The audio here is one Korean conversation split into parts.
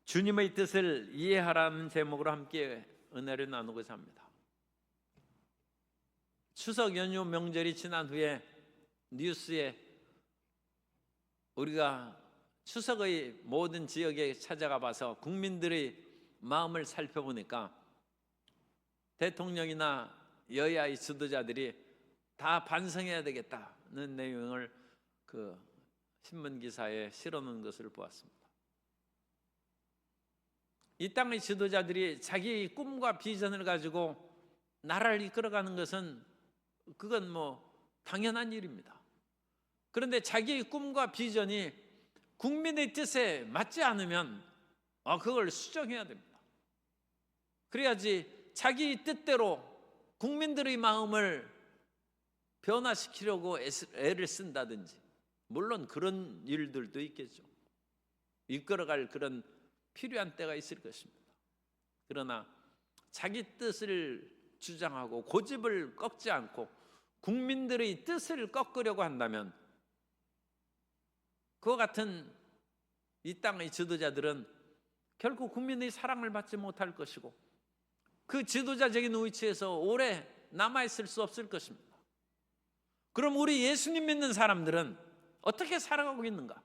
주님의 뜻을 이해하라는 제목으로 함께 은혜를 나누고자 합니다. 추석 연휴 명절이 지난 후에 뉴스에 우리가 추석의 모든 지역에 찾아가 봐서 국민들의 마음을 살펴보니까 대통령이나 여야의 지도자들이 다 반성해야 되겠다는 내용을 그 신문 기사에 실어놓은 것을 보았습니다. 이 땅의 지도자들이 자기의 꿈과 비전을 가지고 나라를 이끌어가는 것은 그건 당연한 일입니다. 그런데 자기의 꿈과 비전이 국민의 뜻에 맞지 않으면 그걸 수정해야 됩니다. 그래야지 자기 뜻대로 국민들의 마음을 변화시키려고 애를 쓴다든지, 물론 그런 일들도 있겠죠. 이끌어갈 그런 필요한 때가 있을 것입니다. 그러나 자기 뜻을 주장하고 고집을 꺾지 않고 국민들의 뜻을 꺾으려고 한다면 그와 같은 이 땅의 지도자들은 결국 국민의 사랑을 받지 못할 것이고 그 지도자적인 위치에서 오래 남아있을 수 없을 것입니다. 그럼 우리 예수님 믿는 사람들은 어떻게 살아가고 있는가?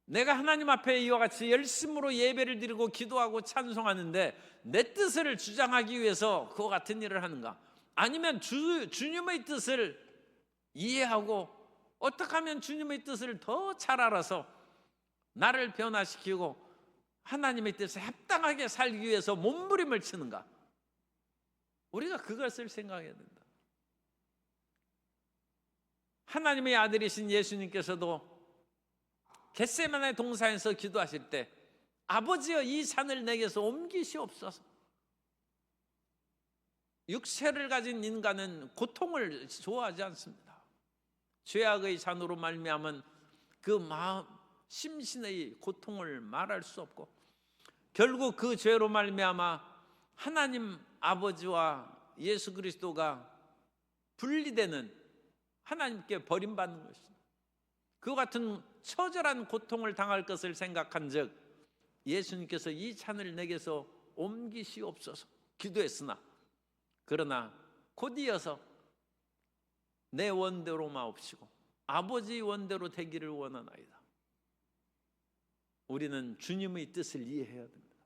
내가 하나님 앞에 이와 같이 열심으로 예배를 드리고 기도하고 찬송하는데 내 뜻을 주장하기 위해서 그와 같은 일을 하는가? 아니면 주님의 뜻을 이해하고 어떻게 하면 주님의 뜻을 더 잘 알아서 나를 변화시키고 하나님의 뜻에 합당하게 살기 위해서 몸부림을 치는가? 우리가 그것을 생각해야 된다. 하나님의 아들이신 예수님께서도 겟세마네 동산에서 기도하실 때 아버지여 이 산을 내게서 옮기시옵소서. 육체를 가진 인간은 고통을 좋아하지 않습니다. 죄악의 잔으로 말미암은 그 마음 심신의 고통을 말할 수 없고 결국 그 죄로 말미암아 하나님 아버지와 예수 그리스도가 분리되는, 하나님께 버림받는 것입니다. 그 같은 처절한 고통을 당할 것을 생각한즉 예수님께서 이 잔을 내게서 옮기시옵소서 기도했으나 그러나 곧이어서 내 원대로 마옵시고 아버지 원대로 되기를 원하나이다. 우리는 주님의 뜻을 이해해야 됩니다.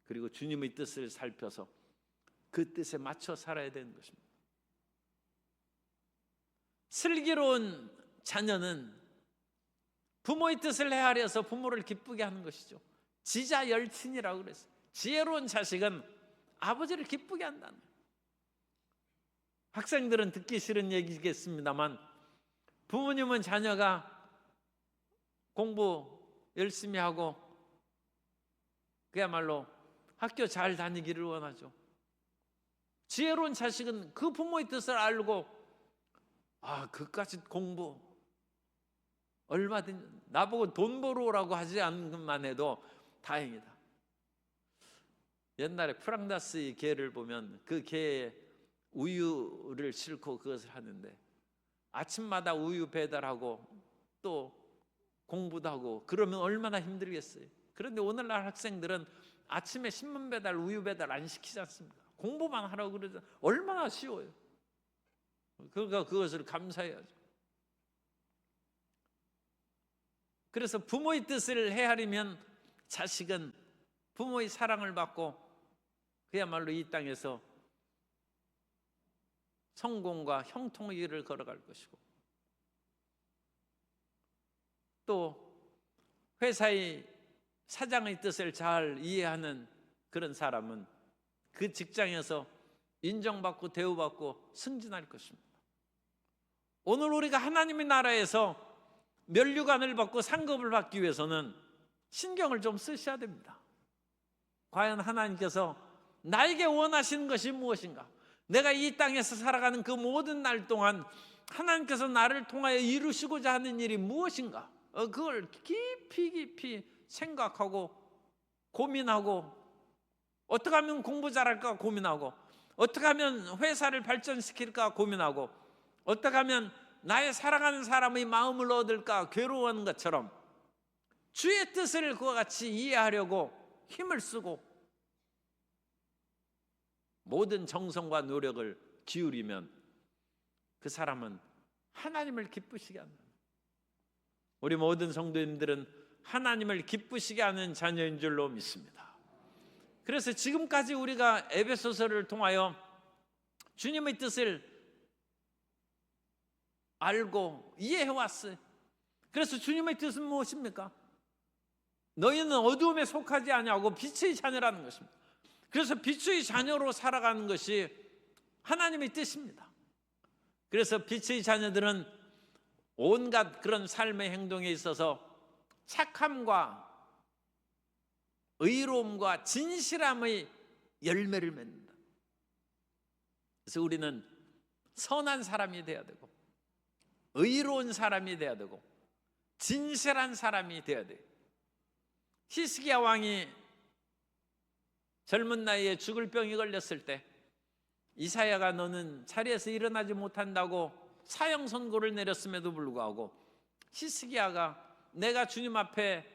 그리고 주님의 뜻을 살펴서 그 뜻에 맞춰 살아야 되는 것입니다. 슬기로운 자녀는 부모의 뜻을 헤아려서 부모를 기쁘게 하는 것이죠. 지자열친이라고 그랬어요. 지혜로운 자식은 아버지를 기쁘게 한다는 거예요. 학생들은 듣기 싫은 얘기겠습니다만 부모님은 자녀가 공부 열심히 하고 그야말로 학교 잘 다니기를 원하죠. 지혜로운 자식은 그 부모의 뜻을 알고 그까짓 공부 얼마든지 나보고 돈 벌어 오라고 하지 않는 것만 해도 다행이다. 옛날에 프랑다스의 개를 보면 그 개에 우유를 싣고 그것을 하는데 아침마다 우유 배달하고 또 공부도 하고 그러면 얼마나 힘들겠어요. 그런데 오늘날 학생들은 아침에 신문 배달, 우유 배달 안 시키지 않습니까? 공부만 하라고 그러죠. 얼마나 쉬워요. 그러니까 그것을 감사해야죠. 그래서 부모의 뜻을 헤아리면 자식은 부모의 사랑을 받고 그야말로 이 땅에서 성공과 형통의 길을 걸어갈 것이고 또 회사의 사장의 뜻을 잘 이해하는 그런 사람은 그 직장에서 인정받고 대우받고 승진할 것입니다. 오늘 우리가 하나님의 나라에서 면류관을 받고 상급을 받기 위해서는 신경을 좀 쓰셔야 됩니다. 과연 하나님께서 나에게 원하시는 것이 무엇인가? 내가 이 땅에서 살아가는 그 모든 날 동안 하나님께서 나를 통하여 이루시고자 하는 일이 무엇인가? 그걸 깊이 생각하고 고민하고 어떻게 하면 공부 잘할까 고민하고 어떻게 하면 회사를 발전시킬까 고민하고 어떻게 하면 나의 사랑하는 사람의 마음을 얻을까 괴로워하는 것처럼 주의 뜻을 그와 같이 이해하려고 힘을 쓰고 모든 정성과 노력을 기울이면 그 사람은 하나님을 기쁘시게 한다. 우리 모든 성도님들은 하나님을 기쁘시게 하는 자녀인 줄로 믿습니다. 그래서 지금까지 우리가 에베소서를 통하여 주님의 뜻을 알고 이해해왔어요. 그래서 주님의 뜻은 무엇입니까? 너희는 어두움에 속하지 아니하고 빛의 자녀라는 것입니다. 그래서 빛의 자녀로 살아가는 것이 하나님의 뜻입니다. 그래서 빛의 자녀들은 온갖 그런 삶의 행동에 있어서 착함과 의로움과 진실함의 열매를 맺는다. 그래서 우리는 선한 사람이 되어야 되고 의로운 사람이 되어야 되고 진실한 사람이 되어야 돼요. 히스기야 왕이 젊은 나이에 죽을 병이 걸렸을 때 이사야가 너는 자리에서 일어나지 못한다고 사형 선고를 내렸음에도 불구하고 히스기야가 내가 주님 앞에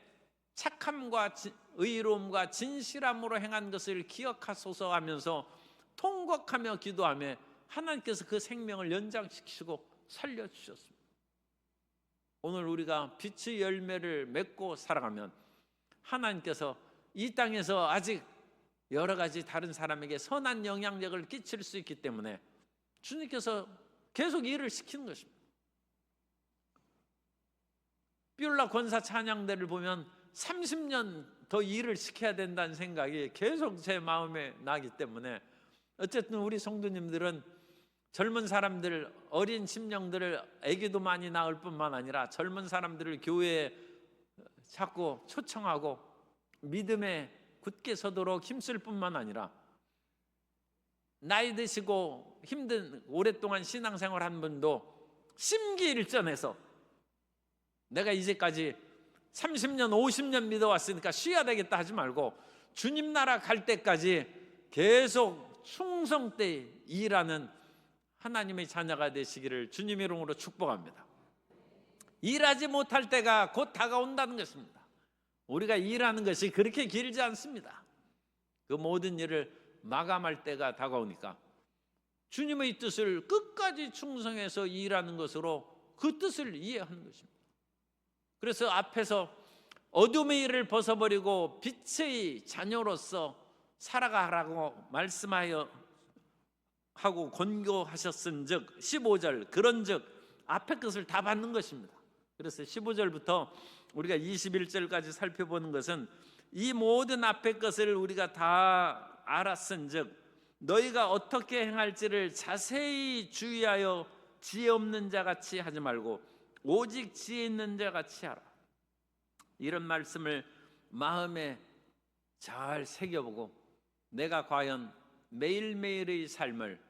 착함과 의로움과 진실함으로 행한 것을 기억하소서 하면서 통곡하며 기도하며 하나님께서 그 생명을 연장시키시고 살려주셨습니다. 오늘 우리가 빛의 열매를 맺고 살아가면 하나님께서 이 땅에서 아직 여러 가지 다른 사람에게 선한 영향력을 끼칠 수 있기 때문에 주님께서 계속 일을 시키는 것입니다. 뷰라 권사 찬양대를 보면 30년 더 일을 시켜야 된다는 생각이 계속 제 마음에 나기 때문에 어쨌든 우리 성도님들은 젊은 사람들, 어린 심령들을 아기도 많이 낳을 뿐만 아니라 젊은 사람들을 교회에 자꾸 초청하고 믿음에 굳게 서도록 힘쓸 뿐만 아니라 나이 드시고 힘든 오랫동안 신앙생활 한 분도 심기일전해서 내가 이제까지 30년 50년 믿어왔으니까 쉬어야 되겠다 하지 말고 주님 나라 갈 때까지 계속 충성되이 일하는 하나님의 자녀가 되시기를 주님의 이름으로 축복합니다. 일하지 못할 때가 곧 다가온다는 것입니다. 우리가 일하는 것이 그렇게 길지 않습니다. 그 모든 일을 마감할 때가 다가오니까 주님의 뜻을 끝까지 충성해서 일하는 것으로 그 뜻을 이해하는 것입니다. 그래서 앞에서 어둠의 일을 벗어버리고 빛의 자녀로서 살아가라고 말씀하여 하고 권고하셨은즉 15절 그런즉 앞의 것을 다 받는 것입니다. 그래서 15절부터 우리가 21절까지 살펴보는 것은 이 모든 앞의 것을 우리가 다 알았은즉 너희가 어떻게 행할지를 자세히 주의하여 지혜 없는 자같이 하지 말고 오직 지혜 있는 자같이 하라. 이런 말씀을 마음에 잘 새겨보고 내가 과연 매일매일의 삶을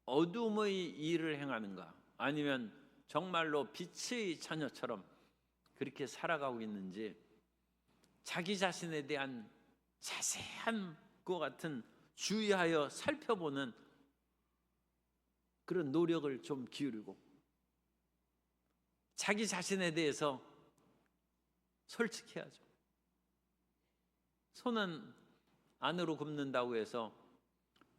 어둠의 일을 행하는가 아니면 정말로 빛의 자녀처럼 그렇게 살아가고 있는지 자기 자신에 대한 자세한 것 같은 주의하여 살펴보는 그런 노력을 좀 기울이고 자기 자신에 대해서 솔직해야죠. 손은 안으로 굽는다고 해서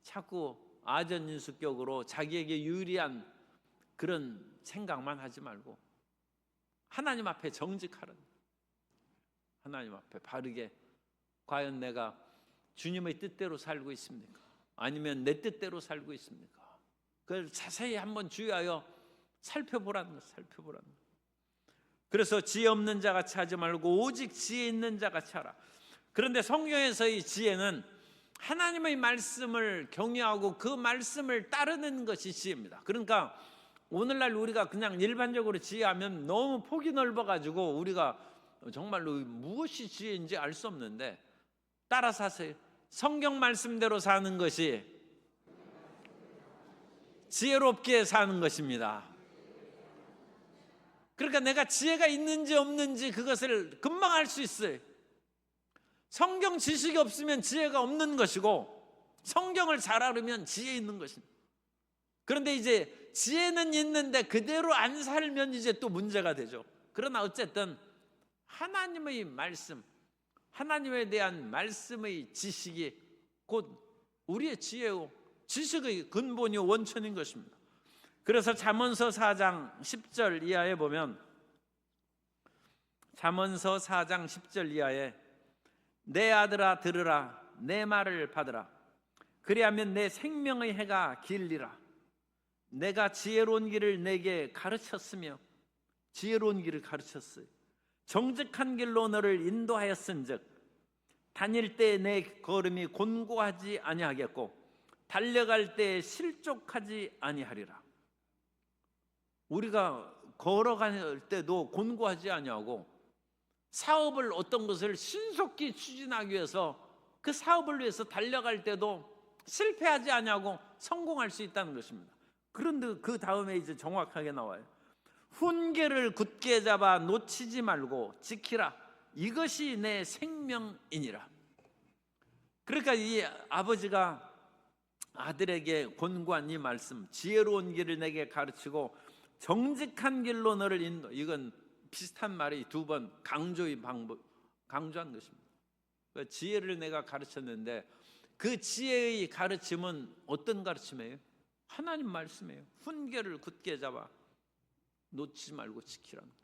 자꾸 아전인수격으로 자기에게 유리한 그런 생각만 하지 말고 하나님 앞에 정직하라. 하나님 앞에 바르게 과연 내가 주님의 뜻대로 살고 있습니까? 아니면 내 뜻대로 살고 있습니까? 그걸 자세히 한번 주의하여 살펴보라는 것, 살펴보라는 것. 그래서 지혜 없는 자같이 하지 말고 오직 지혜 있는 자같이 하라. 그런데 성경에서의 지혜는 하나님의 말씀을 경외하고 그 말씀을 따르는 것이 지혜입니다. 그러니까 오늘날 우리가 그냥 일반적으로 지혜하면 너무 폭이 넓어가지고 우리가 정말로 무엇이 지혜인지 알 수 없는데 따라서 하세요. 성경 말씀대로 사는 것이 지혜롭게 사는 것입니다. 그러니까 내가 지혜가 있는지 없는지 그것을 금방 알 수 있어요. 성경 지식이 없으면 지혜가 없는 것이고 성경을 잘 알으면 지혜 있는 것입니다. 그런데 이제 지혜는 있는데 그대로 안 살면 이제 또 문제가 되죠. 그러나 어쨌든 하나님의 말씀, 하나님에 대한 말씀의 지식이 곧 우리의 지혜요 지식의 근본이 원천인 것입니다. 그래서 잠언서 4장 10절 이하에 보면, 잠언서 4장 10절 이하에 내 아들아 들으라, 내 말을 받으라. 그리하면 내 생명의 해가 길리라. 내가 지혜로운 길을 내게 가르쳤으며, 지혜로운 길을 가르쳤어요. 정직한 길로 너를 인도하였은즉 다닐 때 내 걸음이 곤고하지 아니하겠고 달려갈 때 실족하지 아니하리라. 우리가 걸어갈 때도 곤고하지 아니하고, 사업을 어떤 것을 신속히 추진하기 위해서 그 사업을 위해서 달려갈 때도 실패하지 아니하고 성공할 수 있다는 것입니다. 그런데 그 다음에 이제 정확하게 나와요. 훈계를 굳게 잡아 놓치지 말고 지키라. 이것이 내 생명이니라. 그러니까 이 아버지가 아들에게 권고한 이 말씀, 지혜로운 길을 내게 가르치고 정직한 길로 너를 인도, 이건 비슷한 말이 두 번 강조한 것입니다. 그 지혜를 내가 가르쳤는데 그 지혜의 가르침은 어떤 가르침이에요? 하나님 말씀이에요. 훈계를 굳게 잡아 놓지 말고 지키라는 거.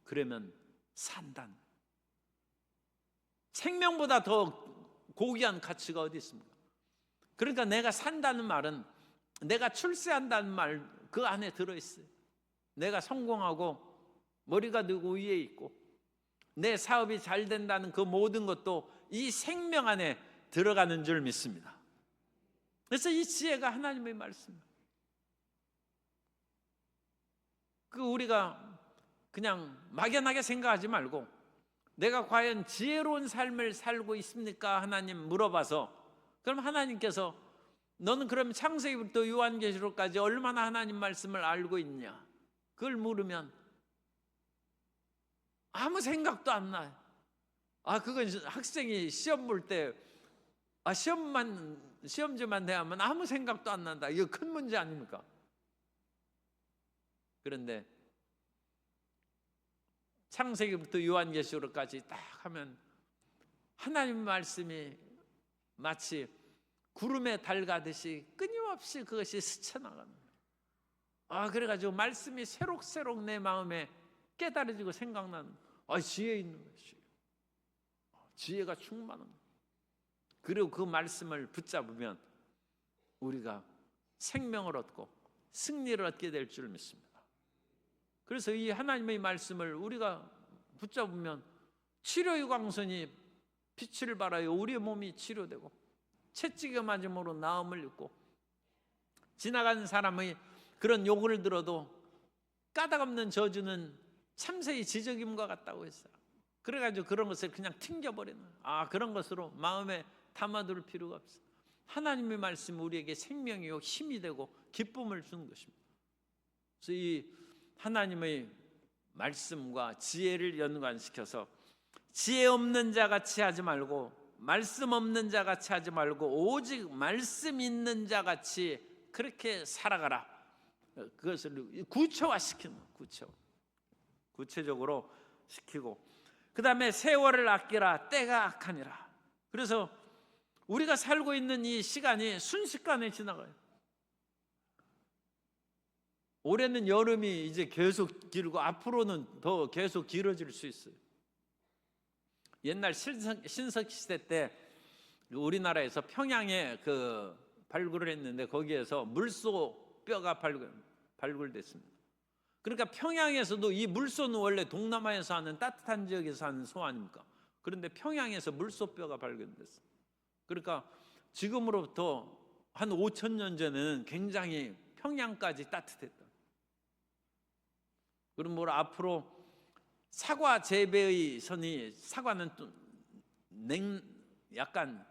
그러면 산다는 거예요. 생명보다 더 고귀한 가치가 어디 있습니까? 그러니까 내가 산다는 말은 내가 출세한다는 말 그 안에 들어있어요. 내가 성공하고 머리가 되고 위에 있고 내 사업이 잘 된다는 그 모든 것도 이 생명 안에 들어가는 줄 믿습니다. 그래서 이 지혜가 하나님의 말씀입니다. 우리가 그냥 막연하게 생각하지 말고, 내가 과연 지혜로운 삶을 살고 있습니까? 하나님 물어봐서, 그럼 하나님께서 너는 그럼 창세기부터 요한계시록까지 얼마나 하나님 말씀을 알고 있냐? 그걸 물으면 아무 생각도 안 나요. 그건 학생이 시험 볼 때 시험지만 대하면 아무 생각도 안 난다. 이거 큰 문제 아닙니까? 그런데 창세기부터 요한계시록까지 딱 하면 하나님 말씀이 마치 구름에 달 가듯이 끊임없이 그것이 스쳐나가는 거예요. 그래가지고 말씀이 새록새록 내 마음에 깨달아지고 생각나는, 지혜 있는 것이, 지혜가 충만한 거예요. 그리고 그 말씀을 붙잡으면 우리가 생명을 얻고 승리를 얻게 될 줄 믿습니다. 그래서 이 하나님의 말씀을 우리가 붙잡으면 치료의 광선이 빛을 발하여 우리의 몸이 치료되고 채찍에 맞음으로 나음을 입고, 지나가는 사람의 그런 욕을 들어도 까닭없는 저주는 참새의 지저김과 같다고 했어요. 그래가지고 그런 것을 그냥 튕겨버리는, 그런 것으로 마음에 담아둘 필요가 없어요. 하나님의 말씀이 우리에게 생명이요 힘이 되고 기쁨을 주는 것입니다. 그래서 이 하나님의 말씀과 지혜를 연관시켜서 지혜 없는 자 같이 하지 말고, 말씀 없는 자 같이 하지 말고 오직 말씀 있는 자 같이 그렇게 살아가라. 그것을 구체화시키는, 구체적으로 시키고, 그 다음에 세월을 아끼라. 때가 악하니라. 그래서 우리가 살고 있는 이 시간이 순식간에 지나가요. 올해는 여름이 이제 계속 길고 앞으로는 더 계속 길어질 수 있어요. 옛날 신석 시대 때 우리나라에서 평양에 발굴을 했는데 거기에서 물소 뼈가 발굴됐습니다. 그러니까 평양에서도 이 물소는 원래 동남아에서 하는 따뜻한 지역에서 하는 소 아닙니까? 그런데 평양에서 물소 뼈가 발견됐어요. 그러니까 지금으로부터 한 5,000년 전에는 굉장히 평양까지 따뜻했다. 그럼 앞으로 사과 재배의 선이, 사과는 또 약간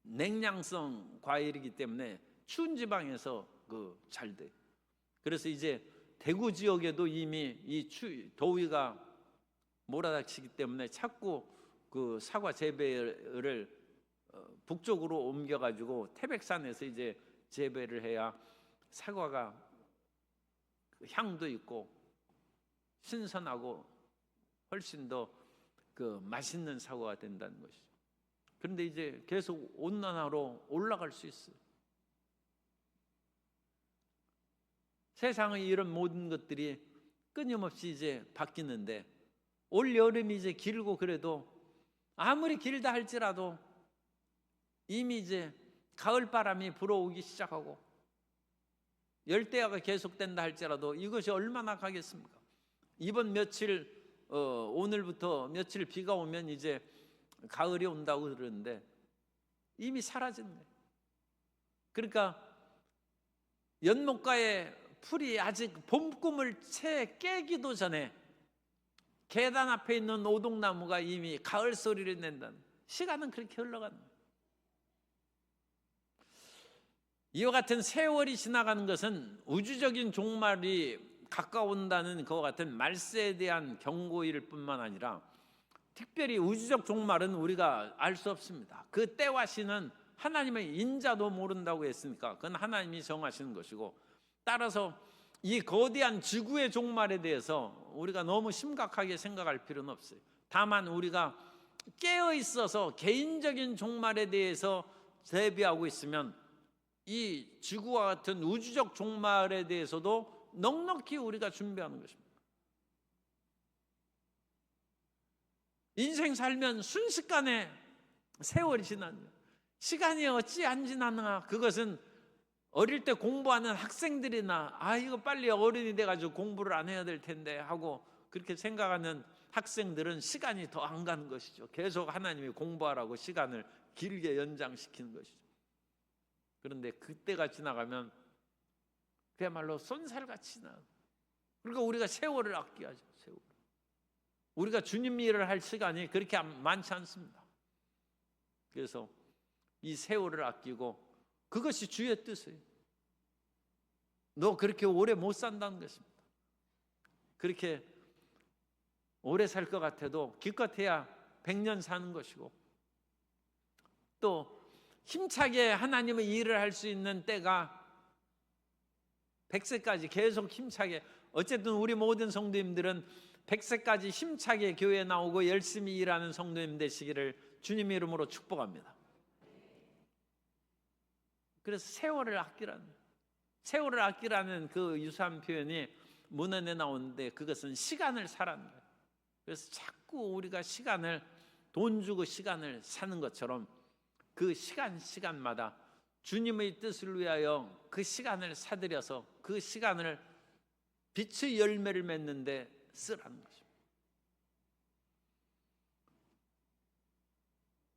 냉량성 과일이기 때문에 추운 지방에서 잘 돼. 그래서 이제 대구 지역에도 이미 이 더위가 몰아닥치기 때문에 자꾸 사과 재배를 북쪽으로 옮겨가지고 태백산에서 이제 재배를 해야 사과가 향도 있고 신선하고 훨씬 더 그 맛있는 사과가 된다는 것이죠. 그런데 이제 계속 온난화로 올라갈 수 있어요. 세상의 이런 모든 것들이 끊임없이 이제 바뀌는데, 올 여름이 이제 길고 그래도 아무리 길다 할지라도 이미 이제 가을 바람이 불어오기 시작하고, 열대야가 계속된다 할지라도 이것이 얼마나 가겠습니까? 이번 며칠 오늘부터 며칠 비가 오면 이제 가을이 온다고 그러는데 이미 사라졌네. 그러니까 연못가의 풀이 아직 봄 꿈을 채 깨기도 전에 계단 앞에 있는 오동나무가 이미 가을 소리를 낸다는, 시간은 그렇게 흘러가는 거예요. 이와 같은 세월이 지나가는 것은 우주적인 종말이 가까운다는 그와 같은 말세에 대한 경고일 뿐만 아니라, 특별히 우주적 종말은 우리가 알 수 없습니다. 그 때와 시는 하나님의 인자도 모른다고 했으니까 그건 하나님이 정하시는 것이고, 따라서 이 거대한 지구의 종말에 대해서 우리가 너무 심각하게 생각할 필요는 없어요. 다만 우리가 깨어 있어서 개인적인 종말에 대해서 대비하고 있으면 이 지구와 같은 우주적 종말에 대해서도 넉넉히 우리가 준비하는 것입니다. 인생 살면 순식간에 세월이 지나는, 시간이 어찌 안 지나느냐. 그것은 어릴 때 공부하는 학생들이나 이거 빨리 어른이 돼가지고 공부를 안 해야 될 텐데 하고 그렇게 생각하는 학생들은 시간이 더 안 가는 것이죠. 계속 하나님이 공부하라고 시간을 길게 연장시키는 것이죠. 그런데 그때가 지나가면 그야말로 쏜살같이 지나. 그러니까 우리가 세월을 아껴야죠. 세월. 우리가 주님 일을 할 시간이 그렇게 많지 않습니다. 그래서 이 세월을 아끼고, 그것이 주의 뜻이에요. 너 그렇게 오래 못 산다는 것입니다. 그렇게 오래 살 것 같아도 기껏해야 100년 사는 것이고, 또 힘차게 하나님의 일을 할 수 있는 때가 100세까지 계속 힘차게, 어쨌든 우리 모든 성도님들은 100세까지 힘차게 교회에 나오고 열심히 일하는 성도님 되시기를 주님 이름으로 축복합니다. 그래서 세월을 아끼라는 그 유사한 표현이 문헌에 나오는데, 그것은 시간을 사라는 거예요. 그래서 자꾸 우리가 시간을, 돈 주고 시간을 사는 것처럼 그 시간마다 주님의 뜻을 위하여 그 시간을 사들여서 그 시간을 빛의 열매를 맺는데 쓰라는 것입니다.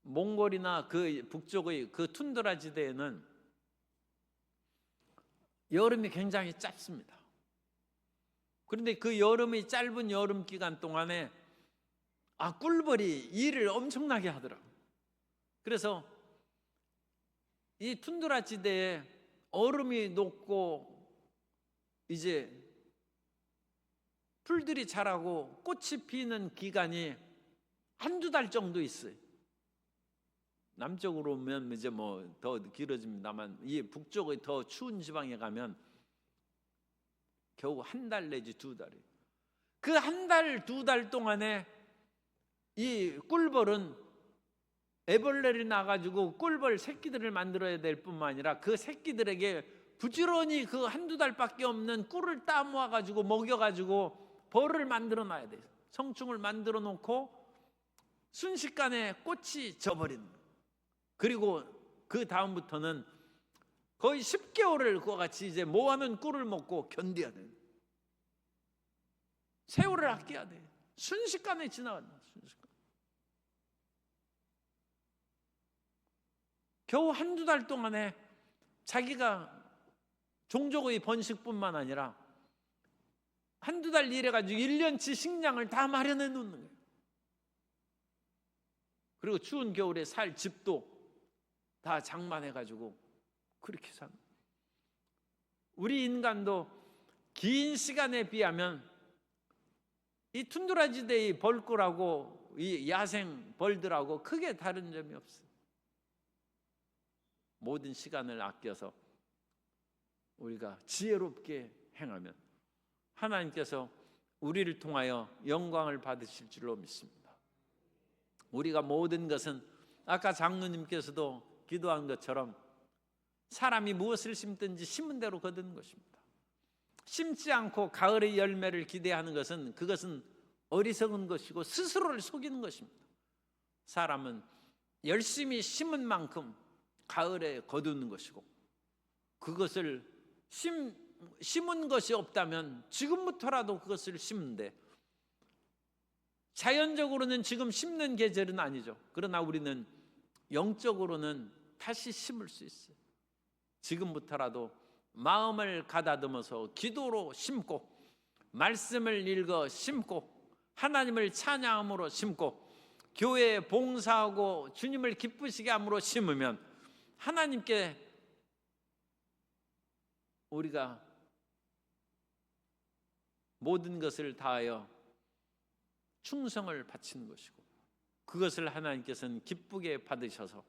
몽골이나 그 북쪽의 그 툰드라 지대에는 여름이 굉장히 짧습니다. 그런데 그 여름의 짧은 여름 기간 동안에 꿀벌이 일을 엄청나게 하더라고요. 그래서 이 툰드라 지대에 얼음이 녹고 이제 풀들이 자라고 꽃이 피는 기간이 한두 달 정도 있어요. 남쪽으로 오면 이제 뭐 더 길어집니다만, 이 북쪽의 더 추운 지방에 가면 겨우 한 달 내지 두 달이에요. 그 한 달, 두 달 동안에 이 꿀벌은 애벌레를 낳아가지고 꿀벌 새끼들을 만들어야 될 뿐만 아니라 그 새끼들에게 부지런히 그 한두 달밖에 없는 꿀을 따모아가지고 먹여가지고 벌을 만들어 놔야 돼요. 성충을 만들어 놓고 순식간에 꽃이 져버리는 거예요. 그리고 그 다음부터는 거의 10개월을 그와 같이 이제 모아놓은 꿀을 먹고 견뎌야 돼요. 세월을 아껴야 돼요. 순식간에 지나간다. 순식간에. 겨우 한두 달 동안에 자기가 종족의 번식뿐만 아니라 한두 달 일해가지고 1년치 식량을 다 마련해 놓는 거예요. 그리고 추운 겨울에 살 집도 다 장만해가지고 그렇게 사는 거예요. 우리 인간도 긴 시간에 비하면 이 툰드라 지대의 벌꿀하고 이 야생 벌들하고 크게 다른 점이 없어요. 모든 시간을 아껴서 우리가 지혜롭게 행하면 하나님께서 우리를 통하여 영광을 받으실 줄로 믿습니다. 우리가 모든 것은 아까 장로님께서도 기도한 것처럼 사람이 무엇을 심든지 심은 대로 거두는 것입니다. 심지 않고 가을의 열매를 기대하는 것은 그것은 어리석은 것이고 스스로를 속이는 것입니다. 사람은 열심히 심은 만큼 가을에 거두는 것이고, 그것을 심은 것이 없다면 지금부터라도 그것을 심는데, 자연적으로는 지금 심는 계절은 아니죠. 그러나 우리는 영적으로는 다시 심을 수 있어요. 지금부터라도 마음을 가다듬어서 기도로 심고, 말씀을 읽어 심고, 하나님을 찬양함으로 심고, 교회에 봉사하고 주님을 기쁘시게 함으로 심으면 하나님께 우리가 모든 것을 다하여 충성을 바치는 것이고, 그것을 하나님께서는 기쁘게 받으셔서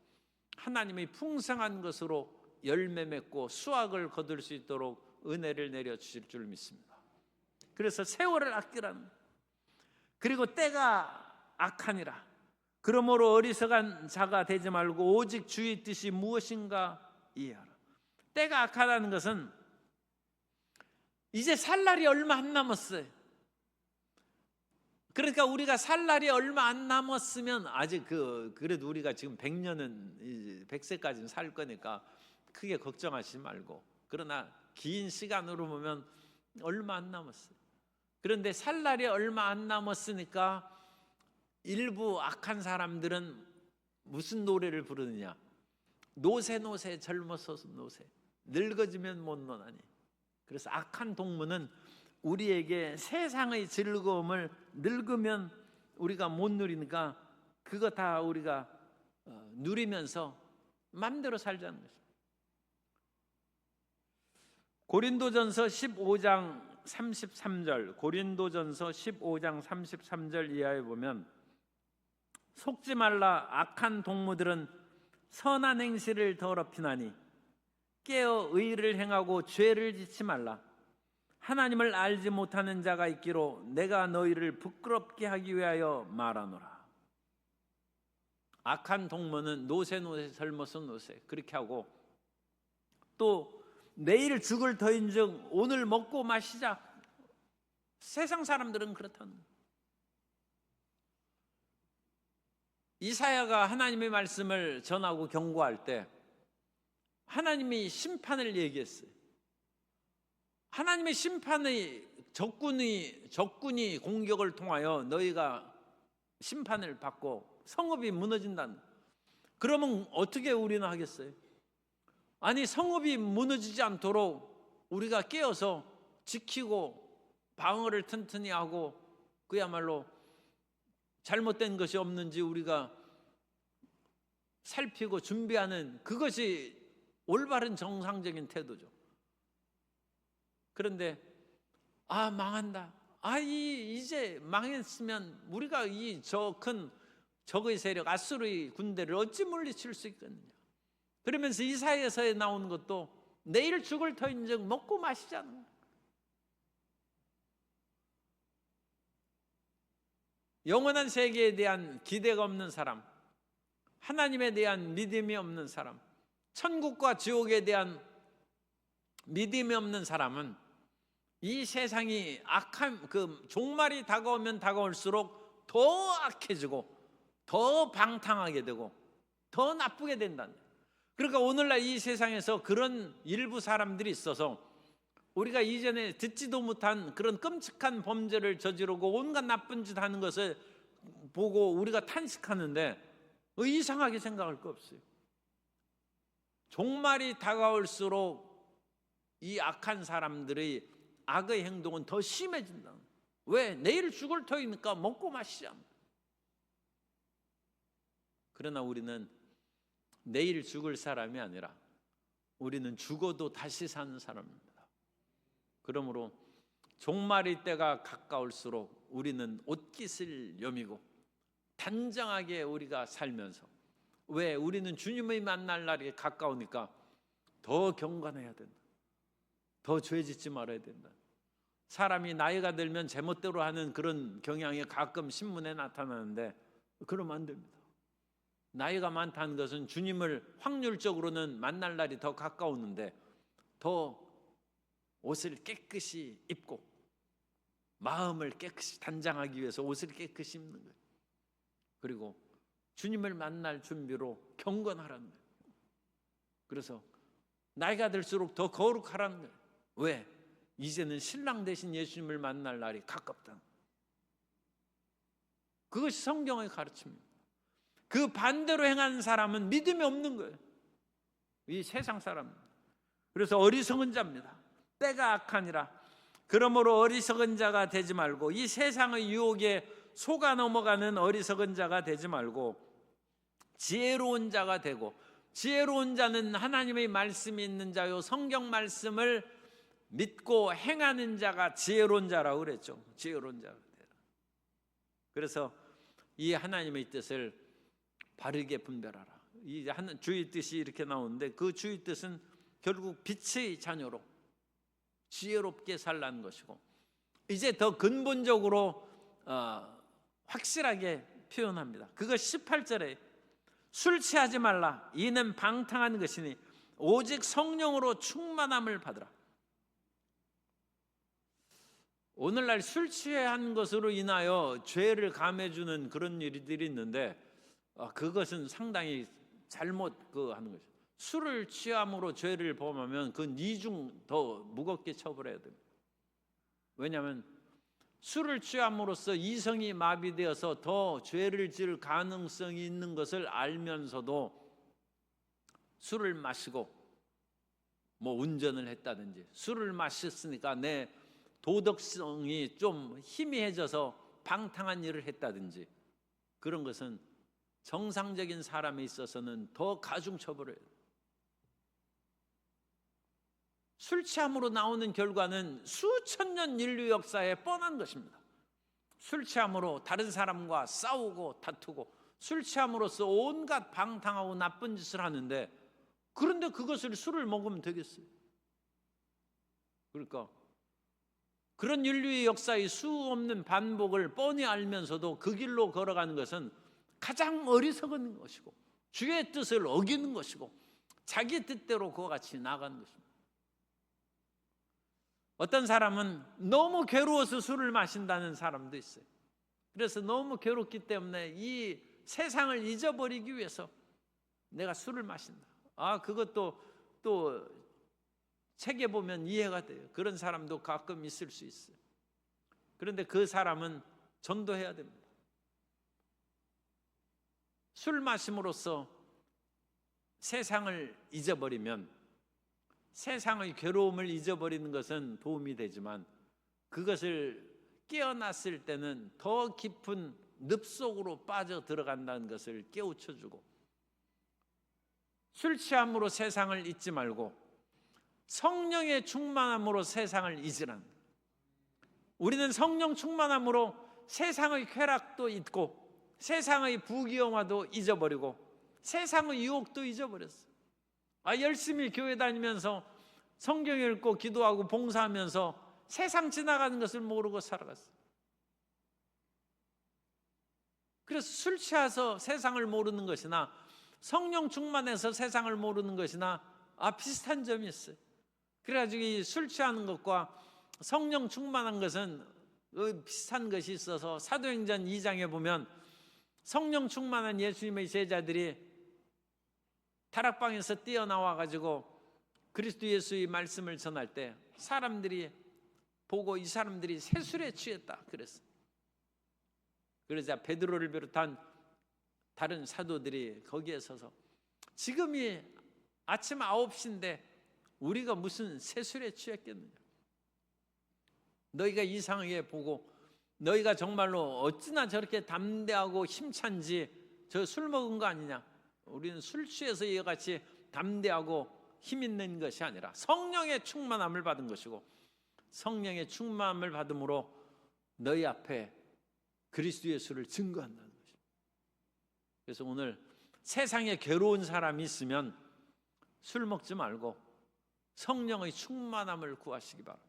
하나님의 풍성한 것으로 열매 맺고 수확을 거둘 수 있도록 은혜를 내려주실 줄 믿습니다. 그래서 세월을 아끼라는, 그리고 때가 악하니라. 그러므로 어리석은 자가 되지 말고 오직 주의 뜻이 무엇인가 이해하라. 때가 악하다는 것은 이제 살 날이 얼마 안 남았어요. 그러니까 우리가 살 날이 얼마 안 남았으면 아직 그래도 우리가 지금 100년은 100세까지는 살 거니까 크게 걱정하지 말고, 그러나 긴 시간으로 보면 얼마 안 남았어요. 그런데 살 날이 얼마 안 남았으니까 일부 악한 사람들은 무슨 노래를 부르느냐? 노새 노새 젊어서 노새, 늙어지면 못 노나니. 그래서 악한 동무는 우리에게 세상의 즐거움을 늙으면 우리가 못 누리니까 그거 다 우리가 누리면서 마음대로 살자는 것입니다. 고린도전서 15장 33절, 고린도전서 15장 33절 이하에 보면, 속지 말라. 악한 동무들은 선한 행실을 더럽히나니 깨어 의를 행하고 죄를 짓지 말라. 하나님을 알지 못하는 자가 있기로 내가 너희를 부끄럽게 하기 위하여 말하노라. 악한 동무는 노새 노새 젊어서 노새 그렇게 하고, 또 내일 죽을 터인즉 오늘 먹고 마시자. 세상 사람들은 그렇다는 거예요. 이사야가 하나님의 말씀을 전하고 경고할 때 하나님이 심판을 얘기했어요. 하나님의 심판의 적군이 공격을 통하여 너희가 심판을 받고 성읍이 무너진다는. 그러면 어떻게 우리는 하겠어요? 아니, 성읍이 무너지지 않도록 우리가 깨어서 지키고 방어를 튼튼히 하고, 그야말로 잘못된 것이 없는지 우리가 살피고 준비하는, 그것이 올바른 정상적인 태도죠. 그런데 망한다. 이제 망했으면 우리가 이 저 큰 적의 세력 아수르의 군대를 어찌 물리칠 수 있겠느냐. 그러면서 이사야서에 나오는 것도 내일 죽을 터인즉 먹고 마시자는. 영원한 세계에 대한 기대가 없는 사람, 하나님에 대한 믿음이 없는 사람, 천국과 지옥에 대한 믿음이 없는 사람은 이 세상이 악한 종말이 다가오면 다가올수록 더 악해지고 더 방탕하게 되고 더 나쁘게 된다는. 그러니까 오늘날 이 세상에서 그런 일부 사람들이 있어서 우리가 이전에 듣지도 못한 그런 끔찍한 범죄를 저지르고 온갖 나쁜 짓 하는 것을 보고 우리가 탄식하는데 이상하게 생각할 거 없어요. 종말이 다가올수록 이 악한 사람들의 악의 행동은 더 심해진다. 왜? 내일 죽을 터이니까 먹고 마시자. 그러나 우리는 내일 죽을 사람이 아니라 우리는 죽어도 다시 사는 사람입니다. 그러므로 종말의 때가 가까울수록 우리는 옷깃을 여미고 단정하게 우리가 살면서, 왜? 우리는 주님의 만날 날이 가까우니까 더 경건해야 된다. 더 죄 짓지 말아야 된다. 사람이 나이가 들면 제멋대로 하는 그런 경향이 가끔 신문에 나타나는데 그러면 안 됩니다. 나이가 많다는 것은 주님을 확률적으로는 만날 날이 더 가까우는데 더 옷을 깨끗이 입고 마음을 깨끗이 단장하기 위해서 옷을 깨끗이 입는 거예요. 그리고 주님을 만날 준비로 경건하라는 거예요. 그래서 나이가 들수록 더 거룩하라는 거예요. 왜? 이제는 신랑 대신 예수님을 만날 날이 가깝다. 그것이 성경의 가르침입니다. 그 반대로 행하는 사람은 믿음이 없는 거예요. 이 세상 사람입니다. 그래서 어리석은 자입니다. 때가 악하니라. 그러므로 어리석은 자가 되지 말고 이 세상의 유혹에 속아 넘어가는 어리석은 자가 되지 말고 지혜로운 자가 되고, 지혜로운 자는 하나님의 말씀이 있는 자요 성경 말씀을 믿고 행하는 자가 지혜로운 자라고 그랬죠. 지혜로운 자가 되라. 그래서 이 하나님의 뜻을 바르게 분별하라. 이 주의 뜻이 이렇게 나오는데 그 주의 뜻은 결국 빛의 자녀로 지혜롭게 살라는 것이고, 이제 더 근본적으로 확실하게 표현합니다. 그거 18절에 술 취하지 말라. 이는 방탕한 것이니 오직 성령으로 충만함을 받으라. 오늘날 술 취한 것으로 인하여 죄를 감해주는 그런 일들이 있는데 그것은 상당히 잘못 하는 것이죠. 술을 취함으로 죄를 범하면 그 2중 더 무겁게 처벌해야 됩니다. 왜냐하면 술을 취함으로써 이성이 마비되어서 더 죄를 지을 가능성이 있는 것을 알면서도 술을 마시고 운전을 했다든지, 술을 마셨으니까 내 도덕성이 좀 희미해져서 방탕한 일을 했다든지, 그런 것은 정상적인 사람에 있어서는 더 가중처벌을 해요. 술 취함으로 나오는 결과는 수천 년 인류 역사에 뻔한 것입니다. 술 취함으로 다른 사람과 싸우고 다투고, 술 취함으로써 온갖 방탕하고 나쁜 짓을 하는데, 그런데 그것을 술을 먹으면 되겠어요? 그러니까 그런 인류의 역사의 수 없는 반복을 뻔히 알면서도 그 길로 걸어가는 것은 가장 어리석은 것이고 주의 뜻을 어기는 것이고 자기 뜻대로 그와 같이 나가는 것입니다. 어떤 사람은 너무 괴로워서 술을 마신다는 사람도 있어요. 그래서 너무 괴롭기 때문에 이 세상을 잊어버리기 위해서 내가 술을 마신다. 그것도 또 책에 보면 이해가 돼요. 그런 사람도 가끔 있을 수 있어요. 그런데 그 사람은 전도해야 됩니다. 술 마심으로써 세상을 잊어버리면, 세상의 괴로움을 잊어버리는 것은 도움이 되지만 그것을 깨어났을 때는 더 깊은 늪 속으로 빠져 들어간다는 것을 깨우쳐주고, 술 취함으로 세상을 잊지 말고 성령의 충만함으로 세상을 잊으란. 우리는 성령 충만함으로 세상의 쾌락도 잊고 세상의 부귀영화도 잊어버리고 세상의 유혹도 잊어버렸어요. 열심히 교회 다니면서 성경 읽고 기도하고 봉사하면서 세상 지나가는 것을 모르고 살아갔어요. 그래서 술 취해서 세상을 모르는 것이나 성령 충만해서 세상을 모르는 것이나 비슷한 점이 있어요. 그래가지고 이 술 취하는 것과 성령 충만한 것은 비슷한 것이 있어서 사도행전 2장에 보면 성령 충만한 예수님의 제자들이 다락방에서 뛰어나와 가지고 그리스도 예수의 말씀을 전할 때 사람들이 보고 이 사람들이 새술에 취했다 그랬어요. 그러자 베드로를 비롯한 다른 사도들이 거기에 서서 지금이 아침 9시인데 우리가 무슨 새술에 취했겠느냐. 너희가 이상하게 보고 너희가 정말로 어찌나 저렇게 담대하고 힘찬지 저 술 먹은 거 아니냐. 우리는 술 취해서 이와 같이 담대하고 힘 있는 것이 아니라 성령의 충만함을 받은 것이고 성령의 충만함을 받음으로 너희 앞에 그리스도 예수를 증거한다는 것입니다. 그래서 오늘 세상에 괴로운 사람이 있으면 술 먹지 말고 성령의 충만함을 구하시기 바랍니다.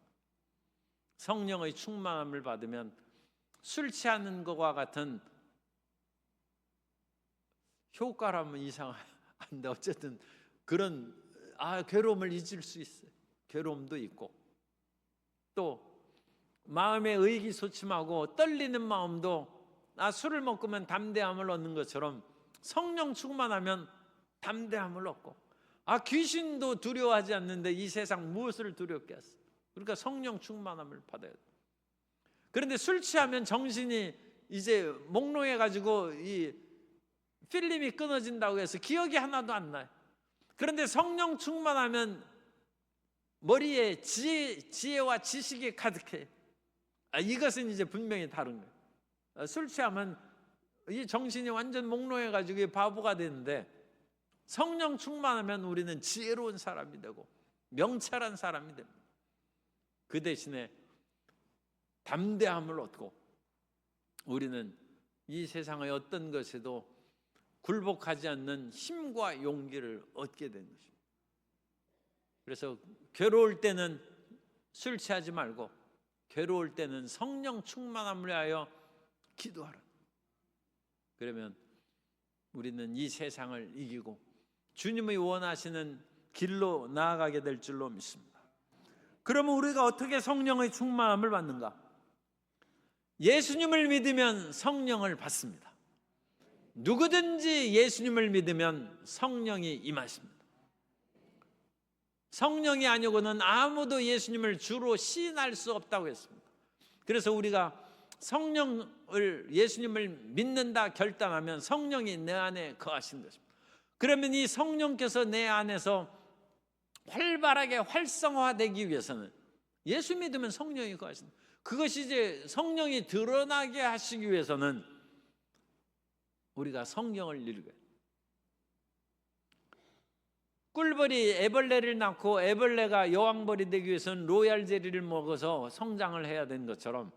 성령의 충만함을 받으면 술 취하는 것과 같은 효과라면 이상한데 어쨌든 그런 괴로움을 잊을 수 있어요. 괴로움도 있고 또 마음의 의기소침하고 떨리는 마음도 술을 먹으면 담대함을 얻는 것처럼 성령 충만하면 담대함을 얻고 귀신도 두려워하지 않는데 이 세상 무엇을 두렵게 하세요? 그러니까 성령 충만함을 받아야 돼요. 그런데 술 취하면 정신이 이제 몽롱해가지고 이 필름이 끊어진다고 해서 기억이 하나도 안 나요. 그런데 성령 충만하면 머리에 지혜와 지식이 가득해. 이것은 이제 분명히 다른 거예요. 술 취하면 이 정신이 완전 몽롱해가지고 바보가 되는데 성령 충만하면 우리는 지혜로운 사람이 되고 명철한 사람이 됩니다. 그 대신에 담대함을 얻고 우리는 이 세상의 어떤 것에도 굴복하지 않는 힘과 용기를 얻게 된 것입니다. 그래서 괴로울 때는 술 취하지 말고 괴로울 때는 성령 충만함을 위하여 기도하라. 그러면 우리는 이 세상을 이기고 주님의 원하시는 길로 나아가게 될 줄로 믿습니다. 그러면 우리가 어떻게 성령의 충만함을 받는가? 예수님을 믿으면 성령을 받습니다. 누구든지 예수님을 믿으면 성령이 임하십니다. 성령이 아니고는 아무도 예수님을 주로 시인할 수 없다고 했습니다. 그래서 우리가 예수님을 믿는다 결단하면 성령이 내 안에 거하신 것입니다. 그러면 이 성령께서 내 안에서 활발하게 활성화되기 위해서는 예수 믿으면 성령이 거하신다. 그것이 이제 성령이 드러나게 하시기 위해서는 우리가 성경을 읽어야 돼요. 꿀벌이 애벌레를 낳고 애벌레가 여왕벌이 되기 위해서는 로얄 젤리를 먹어서 성장을 해야 되는 것처럼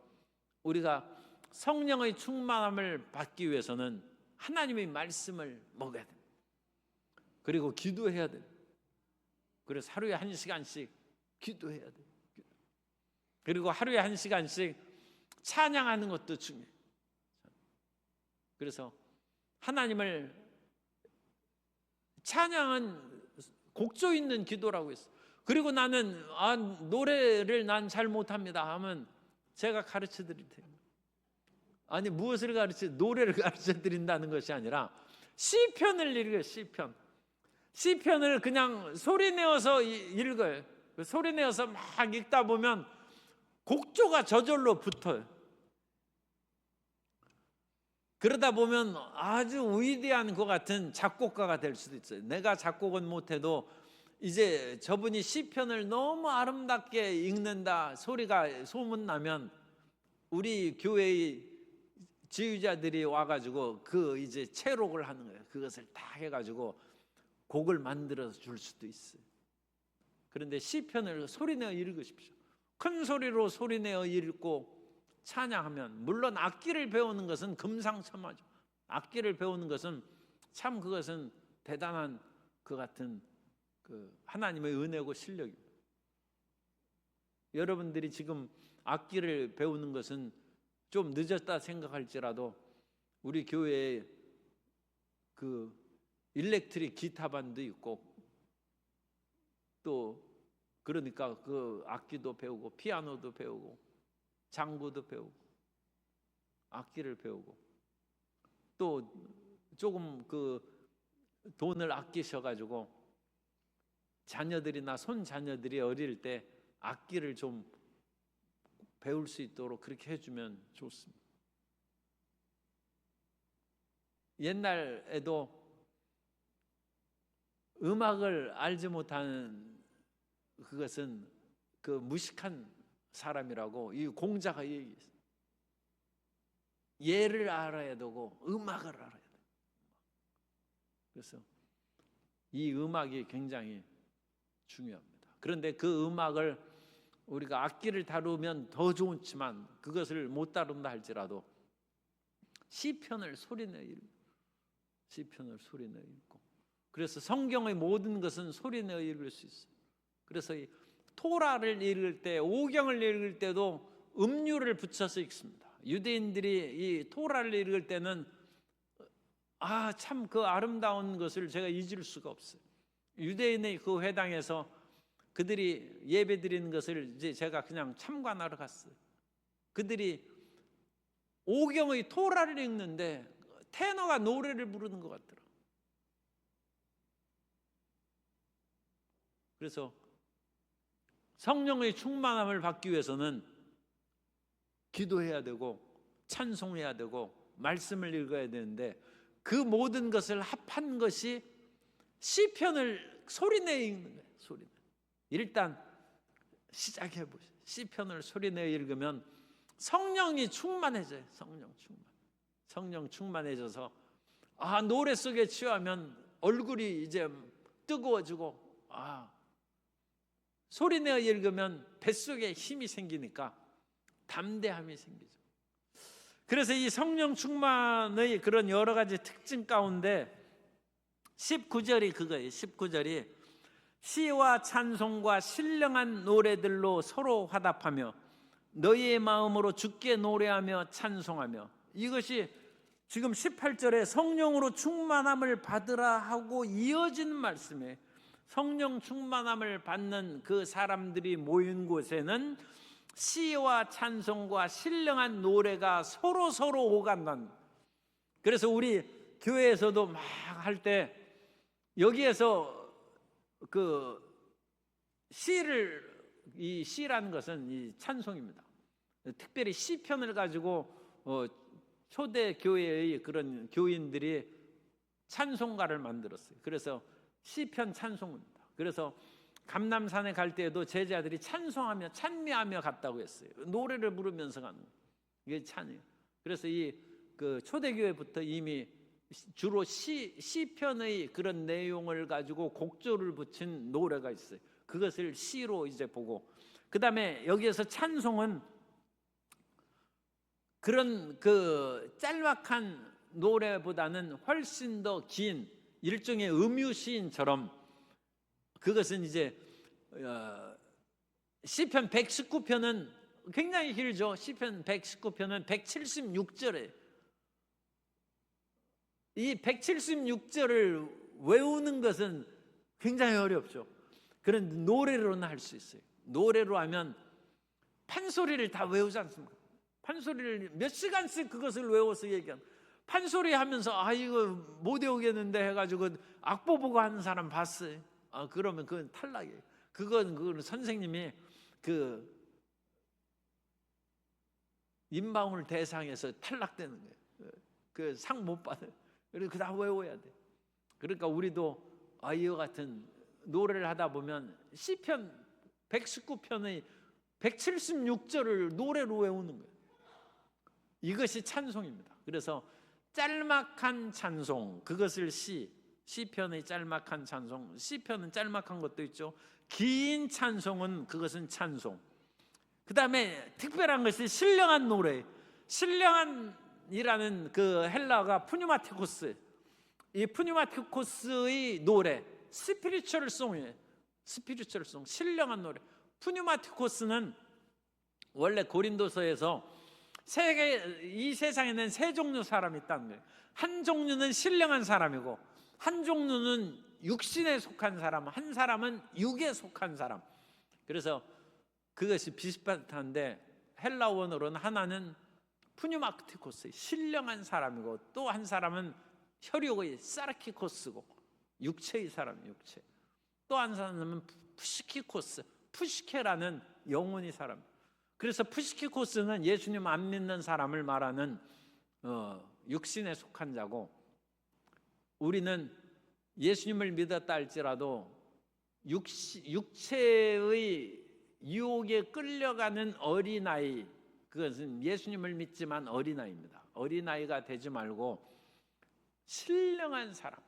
우리가 성령의 충만함을 받기 위해서는 하나님의 말씀을 먹어야 돼요. 그리고 기도해야 돼요. 그래서 하루에 1시간씩 기도해야 돼요. 그리고 하루에 1시간씩 찬양하는 것도 중요해요. 그래서 하나님을 찬양은 곡조 있는 기도라고 했어요. 그리고 나는 노래를 난 잘 못합니다 하면 제가 가르쳐 드릴 테니까. 무엇을 노래를 가르쳐 드린다는 것이 아니라 시편을 읽어요. 시편을 그냥 소리 내어서 읽어요. 소리 내어서 막 읽다 보면 곡조가 저절로 붙어요. 그러다 보면 아주 위대한 것 같은 작곡가가 될 수도 있어요. 내가 작곡은 못해도 이제 저분이 시편을 너무 아름답게 읽는다 소리가 소문나면 우리 교회의 지휘자들이 와가지고 이제 채록을 하는 거예요. 그것을 다 해가지고 곡을 만들어서 줄 수도 있어요. 그런데 시편을 소리내어 읽으십시오. 큰 소리로 소리내어 읽고 찬양하면, 물론 악기를 배우는 것은 금상첨화죠. 악기를 배우는 것은 참 그것은 대단한 그 같은 하나님의 은혜고 실력입니다. 여러분들이 지금 악기를 배우는 것은 좀 늦었다 생각할지라도 우리 교회에 일렉트릭 기타반도 있고 또 그러니까 악기도 배우고 피아노도 배우고 장구도 배우고 악기를 배우고 또 조금 돈을 아끼셔가지고 자녀들이나 손자녀들이 어릴 때 악기를 좀 배울 수 있도록 그렇게 해주면 좋습니다. 옛날에도 음악을 알지 못하는 그것은 무식한 사람이라고 이 공자가 얘기했어요. 예를 알아야 되고 음악을 알아야 돼요. 그래서 이 음악이 굉장히 중요합니다. 그런데 그 음악을 우리가 악기를 다루면 더 좋지만 그것을 못 다룬다 할지라도 시편을 소리내어 읽고 그래서 성경의 모든 것은 소리내어 읽을 수 있어요. 그래서 이 토라를 읽을 때, 오경을 읽을 때도 음유를 붙여서 읽습니다. 유대인들이 이 토라를 읽을 때는 참 그 아름다운 것을 제가 잊을 수가 없어요. 유대인의 그 회당에서 그들이 예배 드리는 것을 이제 제가 그냥 참관하러 갔어요. 그들이 오경의 토라를 읽는데 테너가 노래를 부르는 것 같더라고요. 그래서 성령의 충만함을 받기 위해서는 기도해야 되고 찬송해야 되고 말씀을 읽어야 되는데, 그 모든 것을 합한 것이 시편을 소리내어 읽는 거예요. 소리내. 일단 시작해 보세요. 시편을 소리내어 읽으면 성령이 충만해져요. 성령 충만해져서 노래 속에 취하면 얼굴이 이제 뜨거워지고, 소리내어 읽으면 뱃속에 힘이 생기니까 담대함이 생기죠. 그래서 이 성령 충만의 그런 여러 가지 특징 가운데 19절이 그거예요. 19절이 시와 찬송과 신령한 노래들로 서로 화답하며 너희의 마음으로 주께 노래하며 찬송하며, 이것이 지금 18절에 성령으로 충만함을 받으라 하고 이어진 말씀에, 성령 충만함을 받는 그 사람들이 모인 곳에는 시와 찬송과 신령한 노래가 서로 오간다. 그래서 우리 교회에서도 막 할 때 여기에서 그 이 시라는 것은 이 찬송입니다. 특별히 시편을 가지고 초대 교회의 그런 교인들이 찬송가를 만들었어요. 그래서 시편 찬송입니다. 그래서 감람산에 갈 때에도 제자들이 찬송하며 찬미하며 갔다고 했어요. 노래를 부르면서 가는 거예요. 이게 찬이에요. 그래서 그 초대교회부터 이미 주로 시편의 그런 내용을 가지고 곡조를 붙인 노래가 있어요. 그것을 시로 이제 보고, 그 다음에 여기에서 찬송은 그런 그 짤막한 노래보다는 훨씬 더 긴 일종의 음유시인처럼, 그것은 이제 시편 119편은 굉장히 길죠. 시편 119편은 176절에 이 176절을 외우는 것은 굉장히 어렵죠. 그런데 노래로는 할 수 있어요. 노래로 하면 판소리를 다 외우지 않습니까? 판소리를 몇 시간씩 그것을 외워서 얘기하는, 판소리 하면서 이거 못 외우겠는데 해가지고 악보 보고 하는 사람 봤어요. 그러면 그건 탈락이에요. 그건 선생님이 그 임방울 대상에서 탈락되는 거예요. 그 상 못 받아요. 그래서 그 다 외워야 돼. 그러니까 우리도 이와 같은 노래를 하다 보면 시편 119편의 176절을 노래로 외우는 거예요. 이것이 찬송입니다. 그래서 짤막한 찬송, 그것을 시편의 짤막한 찬송, 시편은 짤막한 것도 있죠. 긴 찬송은 그것은 찬송. 그 다음에 특별한 것이 신령한 노래. 신령한이라는 그 헬라어가 푸뉴마티코스. 이 푸뉴마티코스의 노래, 스피리추얼 송이에요. 스피리추얼 송, 신령한 노래. 푸뉴마티코스는 원래 고린도서에서 이 세상에는 세 종류 사람이 있다는 거예요. 한 종류는 신령한 사람이고, 한 종류는 육신에 속한 사람, 한 사람은 육에 속한 사람. 그래서 그것이 비슷한데 헬라 원어로는 하나는 푸뉴마티코스, 신령한 사람이고, 또 한 사람은 혈육의 사르키코스고, 육체의 사람, 육체. 또 한 사람은 푸시키코스, 푸시케라는 영혼의 사람. 그래서 푸시키코스는 예수님 안 믿는 사람을 말하는 육신에 속한 자고, 우리는 예수님을 믿었다 할지라도 육체의 유혹에 끌려가는 어린아이, 그것은 예수님을 믿지만 어린아이입니다. 어린아이가 되지 말고 신령한 사람,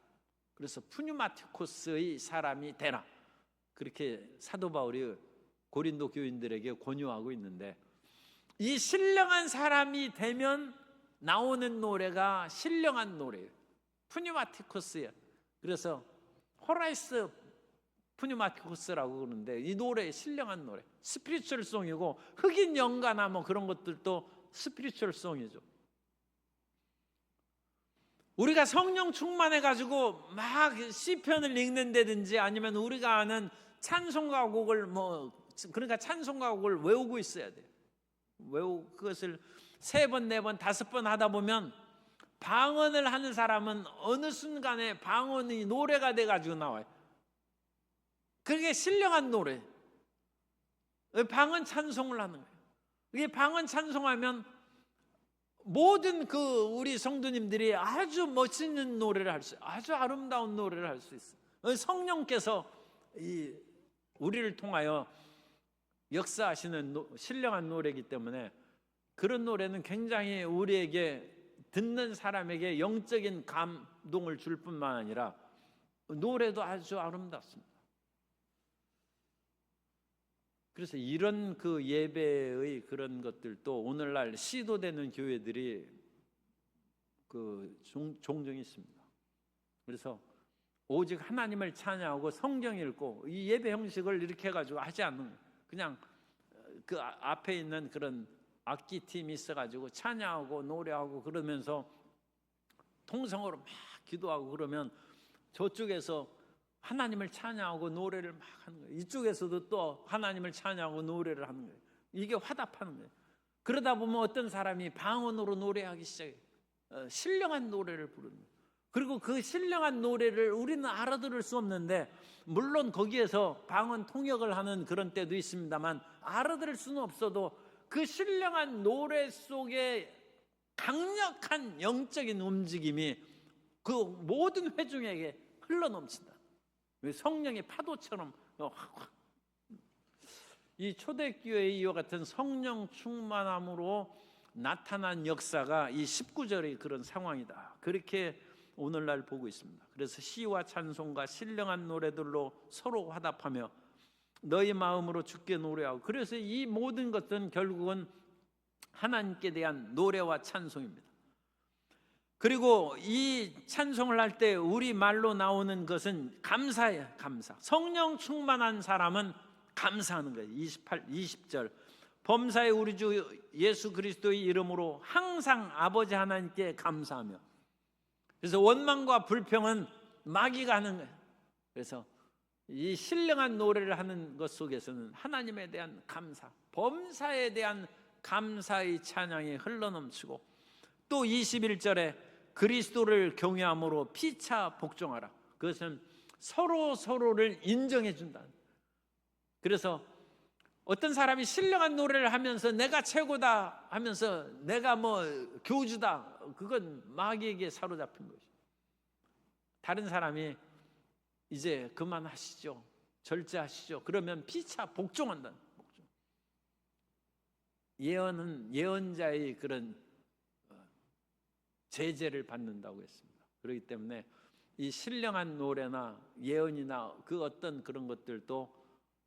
그래서 푸뉴마티코스의 사람이 되라, 그렇게 사도 바울이 고린도 교인들에게 권유하고 있는데, 이 신령한 사람이 되면 나오는 노래가 신령한 노래예요. 푸뉴마티코스예요. 그래서 호라이스 푸뉴마티코스라고 그러는데, 이 노래 신령한 노래, 스피리추얼송이고, 흑인 연가나 뭐 그런 것들도 스피리추얼송이죠. 우리가 성령 충만해 가지고 막 시편을 읽는다든지 아니면 우리가 아는 찬송가 곡을 그러니까 찬송가 곡을 외우고 있어야 돼요. 그것을 3번, 4번, 5번 하다 보면 방언을 하는 사람은 어느 순간에 방언이 노래가 돼 가지고 나와요. 그게 신령한 노래, 방언 찬송을 하는 거예요. 이게 방언 찬송하면 모든 우리 성도님들이 아주 멋있는 노래를 할 수, 아주 아름다운 노래를 할 수 있어요. 성령께서 우리를 통하여 역사하시는 신령한 노래이기 때문에 그런 노래는 굉장히 우리에게, 듣는 사람에게 영적인 감동을 줄 뿐만 아니라 노래도 아주 아름답습니다. 그래서 이런 예배의 그런 것들도 오늘날 시도되는 교회들이 종종 있습니다. 그래서 오직 하나님을 찬양하고 성경 읽고 이 예배 형식을 이렇게 해가지고 하지 않는 거예요. 그냥 그 앞에 있는 그런 악기팀이 있어가지고 찬양하고 노래하고 그러면서 통성으로 막 기도하고 그러면 저쪽에서 하나님을 찬양하고 노래를 막 하는 거예요. 이쪽에서도 또 하나님을 찬양하고 노래를 하는 거예요. 이게 화답하는 거예요. 그러다 보면 어떤 사람이 방언으로 노래하기 시작해요. 신령한 노래를 부르는 거예요. 그리고 그 신령한 노래를 우리는 알아들을 수 없는데, 물론 거기에서 방언 통역을 하는 그런 때도 있습니다만 알아들을 수는 없어도 그 신령한 노래 속에 강력한 영적인 움직임이 그 모든 회중에게 흘러넘친다. 성령의 파도처럼 확. 이 초대교회의 이와 같은 성령 충만함으로 나타난 역사가 이 19절의 그런 상황이다. 그렇게 오늘날 보고 있습니다. 그래서 시와 찬송과 신령한 노래들로 서로 화답하며 너희 마음으로 주께 노래하고, 그래서 이 모든 것은 결국은 하나님께 대한 노래와 찬송입니다. 그리고 이 찬송을 할 때 우리 말로 나오는 것은 감사예요. 감사. 성령 충만한 사람은 감사하는 거예요. 20절 범사의 우리 주 예수 그리스도의 이름으로 항상 아버지 하나님께 감사하며. 그래서 원망과 불평은 마귀가 하는 거예요. 그래서 이 신령한 노래를 하는 것 속에서는 하나님에 대한 감사, 범사에 대한 감사의 찬양이 흘러넘치고, 또 21절에 그리스도를 경외함으로 피차 복종하라. 그것은 서로를 인정해 준다. 그래서 어떤 사람이 신령한 노래를 하면서 내가 최고다 하면서 내가 교주다, 그건 마귀에게 사로잡힌 것이죠. 다른 사람이 이제 그만하시죠, 절제하시죠, 그러면 피차 복종한다. 예언은 예언자의 그런 제재를 받는다고 했습니다. 그렇기 때문에 이 신령한 노래나 예언이나 그 어떤 그런 것들도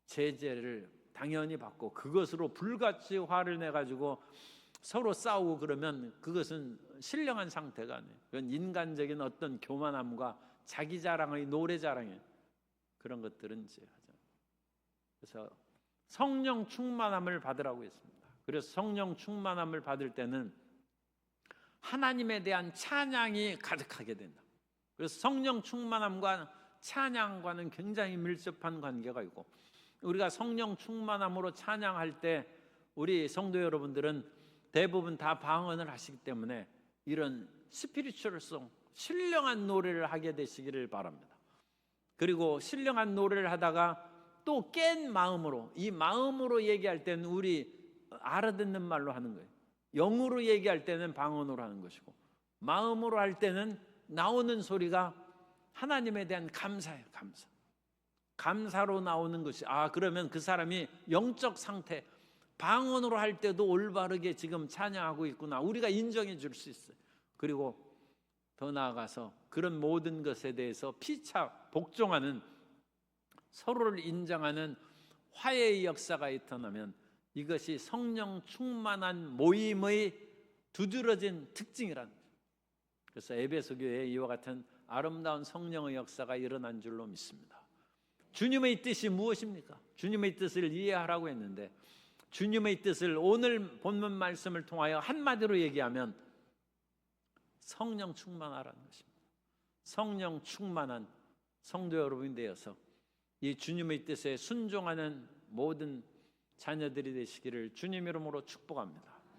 제재를 당연히 받고, 그것으로 불같이 화를 내가지고 서로 싸우고 그러면 그것은 신령한 상태가 아니에요. 그건 인간적인 어떤 교만함과 자기 자랑의 노래 자랑이에요. 그런 것들은 이제 하죠. 그래서 성령 충만함을 받으라고 했습니다. 그래서 성령 충만함을 받을 때는 하나님에 대한 찬양이 가득하게 된다. 그래서 성령 충만함과 찬양과는 굉장히 밀접한 관계가 있고, 우리가 성령 충만함으로 찬양할 때 우리 성도 여러분들은 대부분 다 방언을 하시기 때문에 이런 스피리추얼송, 신령한 노래를 하게 되시기를 바랍니다. 그리고 신령한 노래를 하다가 또 깬 마음으로, 이 마음으로 얘기할 때는 우리 알아듣는 말로 하는 거예요. 영으로 얘기할 때는 방언으로 하는 것이고, 마음으로 할 때는 나오는 소리가 하나님에 대한 감사예요. 감사로 나오는 것이, 그러면 그 사람이 영적 상태, 방언으로 할 때도 올바르게 지금 찬양하고 있구나, 우리가 인정해 줄 수 있어요. 그리고 더 나아가서 그런 모든 것에 대해서 피차 복종하는, 서로를 인정하는 화해의 역사가 일어나면 이것이 성령 충만한 모임의 두드러진 특징이라는 거죠. 그래서 에베소 교회에 이와 같은 아름다운 성령의 역사가 일어난 줄로 믿습니다. 주님의 뜻이 무엇입니까? 주님의 뜻을 이해하라고 했는데 주님의 뜻을 오늘 본문 말씀을 통하여 한마디로 얘기하면 성령 충만하라는 것입니다. 성령 충만한 성도 여러분이 되어서 이 주님의 뜻에 순종하는 모든 자녀들이 되시기를 주님 이름으로 축복합니다.